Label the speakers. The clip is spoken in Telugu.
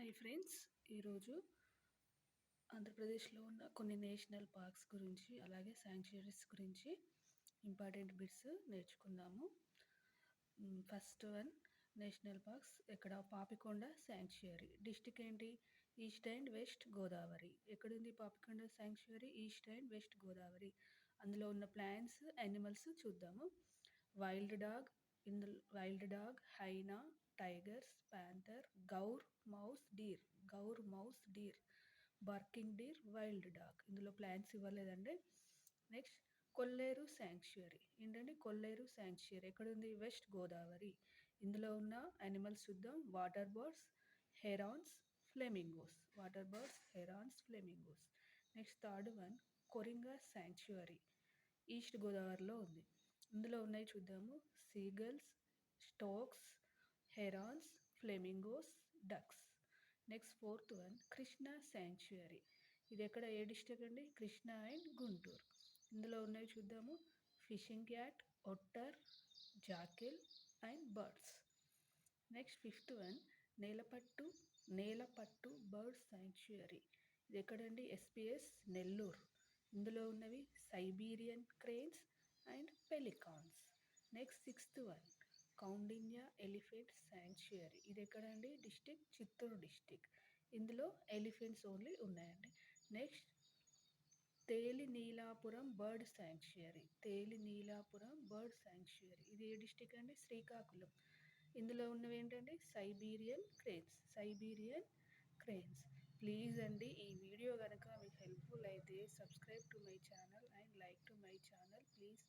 Speaker 1: Hi friends. ఈరోజు ఆంధ్రప్రదేశ్లో ఉన్న కొన్ని నేషనల్ పార్క్స్ గురించి, అలాగే శాంక్చురీస్ గురించి ఇంపార్టెంట్ బిట్స్ నేర్చుకుందాము. First one, national parks. ఇక్కడ పాపికొండ శాంక్చురీ. డిస్టిక్ ఏంటి? East and west Godavari. ఎక్కడుంది Papikonda sanctuary? East and west Godavari. అందులో ఉన్న ప్లాంట్స్, యానిమల్స్ చూద్దాము. Wild dog, hyena, tigers, panther, gaur mouse deer, barking deer, wild dog. ఇందులో ప్లాంట్స్ ఇవ్వలేదండి. Next, Kolleru sanctuary. ఏంటంటే కొల్లేరు శాంక్చురీ ఎక్కడుంది? వెస్ట్ గోదావరి. ఇందులో ఉన్న యానిమల్స్ చూద్దాం. Water birds, herons, flamingos. Next third one, Coringa sanctuary. East గోదావరిలో ఉంది. ఇందులో ఉన్నాయి చూద్దాము. Seagulls, storks, herons, flamingos, ducks. Next fourth one, Krishna sanctuary. ఇది ఎక్కడ, ఏ డిస్ట్రిక్ట్ అండి? కృష్ణా అండ్ గుంటూరు. ఇందులో ఉన్నాయి చూద్దాము. Fishing cat, otter, jackal and birds. Next fifth one, Nelapattu bird sanctuary. ఇది ఎక్కడండి? ఎస్పిఎస్ నెల్లూరు. ఇందులో ఉన్నవి Siberian cranes and pelicans. Next sixth one, Kaundinya elephant sanctuary. ఇది ఎక్కడండి? చిత్తూరు డిస్టిక్. ఇందులో ఎలిఫెంట్స్ ఓన్లీ ఉన్నాయండి. Next, Telineelapuram bird sanctuary. ఇది ఏ డిస్టిక్ అండి? శ్రీకాకుళం. ఇందులో ఉన్నవి ఏంటంటే సైబీరియన్ క్రేన్స్. ప్లీజ్ అండి, ఈ వీడియో కనుక మీకు హెల్ప్ఫుల్ అయితే subscribe to my channel and like to my channel. Please